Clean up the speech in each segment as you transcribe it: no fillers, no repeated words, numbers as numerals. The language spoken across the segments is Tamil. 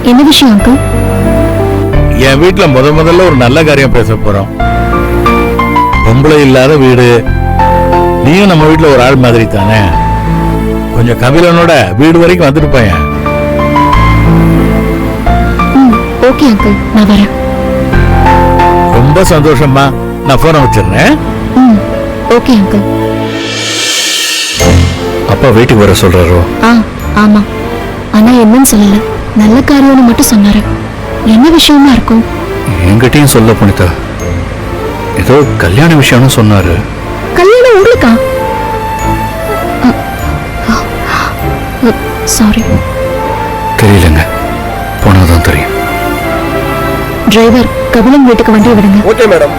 என்ன விஷயம் அங்கிள்? என் வீட்டுல முதல்ல ஒரு நல்ல காரியம் பேச போறோம். பொம்பளை இல்லாத வீடு. நீயும் நம்ம வீட்டுல ஒரு ஆள் மாதிரி தானே. கொஞ்சம் கபிலனோட வீடு வரைக்கும் வந்துட்டு போயேன். ஓகே அங்கிள், நான் வரேன். ரொம்ப சந்தோஷமா. நான் போனை வச்சிடுறேன். Okay uncle. அப்பா வீட்டுக்கு வர சொல்றாரோ? ஆமா, ஆனா என்னன்னு சொல்லல. நல்ல காரியம்னு மட்டும் சொன்னாரு. என்ன விஷயமா இருக்கும்? என்கிட்டயும் சொல்ல புனிதா. ஏதோ கல்யாண விஷயம்னு சொன்னாரு. கல்யாணம் உங்களுக்கா? சாரி. தெரியலங்க, போனாதான் தெரியும். டிரைவர், கபிலன் வீட்டுக்கு வண்டியை விடுங்க. Okay madam.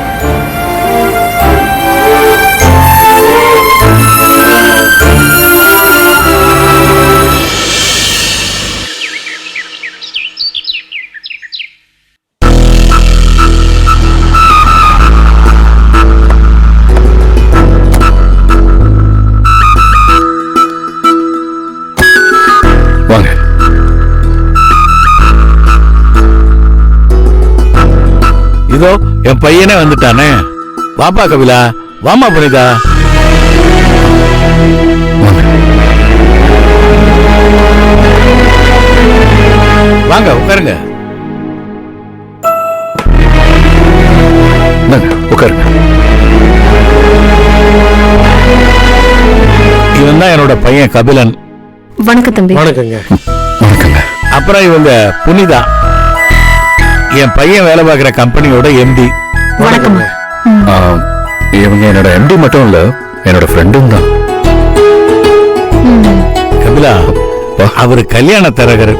வாங்க. இதோ என் பையனே வந்துட்டானே. வாப்பா கபிலா, வாமா புனிதா. வாங்க. வாங்க உட்காருங்க. உட்காருங்க. இவன் தான் என்னோட பையன் கபிலன். வணக்கம் தம்பி. வணக்கங்க. வணக்கங்க. அப்புறம் இவங்க புனிதா, என் பையன் வேலை பார்க்கிற கம்பெனியோட எம்டி. வணக்கம். இவங்க என்னோட எம்டி மட்டும் இல்ல, என்னோட ஃப்ரெண்டும் தான். கபிலா, அவரு கல்யாண தரகர்.